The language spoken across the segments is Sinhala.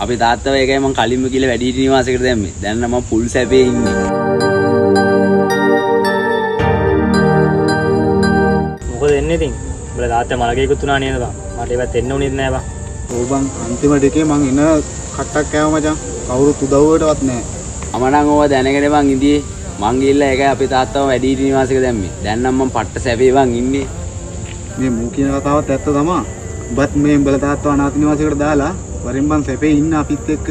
අපි තාත්තව ඒකයි මං කලින්ම කියලා වැඩිහිටි නිවාසයකට දැම්මේ. දැන් නම් මං පුල් සැපේ ඉන්නේ. මොකද එන්නේ ඉතින්? උඹලා තාත්තා මලකේකුත් උනා නේද බං? මට ඒවත් එන්න උනේත් නෑ බං. ඔව් බං අන්තිම දෙකේ මං එන කට්ටක් කෑවා මචං. කවුරුත් උදව්වටවත් නෑ. අමනම් ඕවා දැනගෙන මං ඉඳියේ. මං ගිහිල්ලා ඒකයි අපි තාත්තව වැඩිහිටි නිවාසයක දැම්මේ. දැන් නම් මං පට්ට සැපේ බං ඉන්නේ. මේ මූ කියන කතාවත් ඇත්ත තමා. බත් මේ උඹලා තාත්තව අනාථ නිවාසයකට දාලා වරින් බං සැපේ ඉන්න අපිත් එක්ක.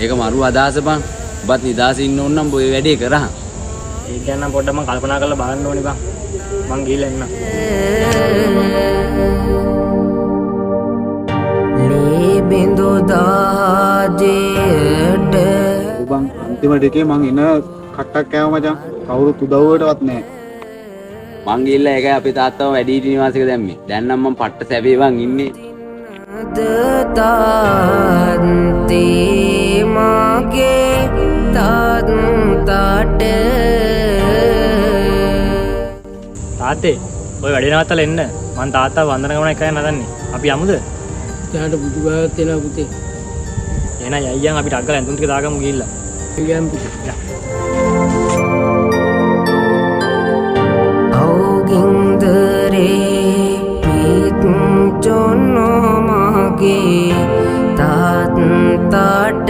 ඒක මරු අදහස බං. ඔබත් නිදාසේ ඉන්න ඕන නම් ඔය වැඩේ කරහන්. ඒක ගැන නම් පොඩ්ඩක් මං කල්පනා කරලා බලන්න ඕනේ බං. මං ගිහලා එන්නම්. බිඳු දාජේට බං අන්තිම දෙකේ මං එන කට්ටක් කෑවා මචං. කවුරුත් උදව්වටවත් නෑ. මං ගිහිල්ලා ඒකයි අපි තාත්තව වැඩිහිටි නිවාසයක දැම්මේ. දැන් නම් මං පට්ට සැපේ බං ඉන්නේ. තාත්තේ මගේ තාත්තට තාත්තේ ඔය වැඩේ නවත්තලා එන්න. මං තාත්තා වන්දන ගමන එකයි නදන්නේ. අපි යමුද? එයාට බුදු බාවත් වෙනවා පුතේ. එහෙනම් අයියන් අපිට අග්ගල ඇඳුම් ටික දාගමු ගිහිල්ලා. ගියන් පුතේ. අවගින්දරේ පිත් චොන්නෝ මගේ තාත්තට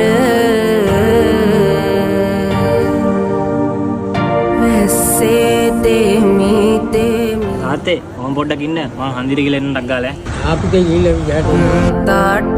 වෙස්සේ දෙමි තාත්තේ මම පොඩ්ඩක් ඉන්න. මං හන්දිර ගිහලා එන්න ඩක් ගාලා. ආපුතේ ගිහිල්ලා යට තාට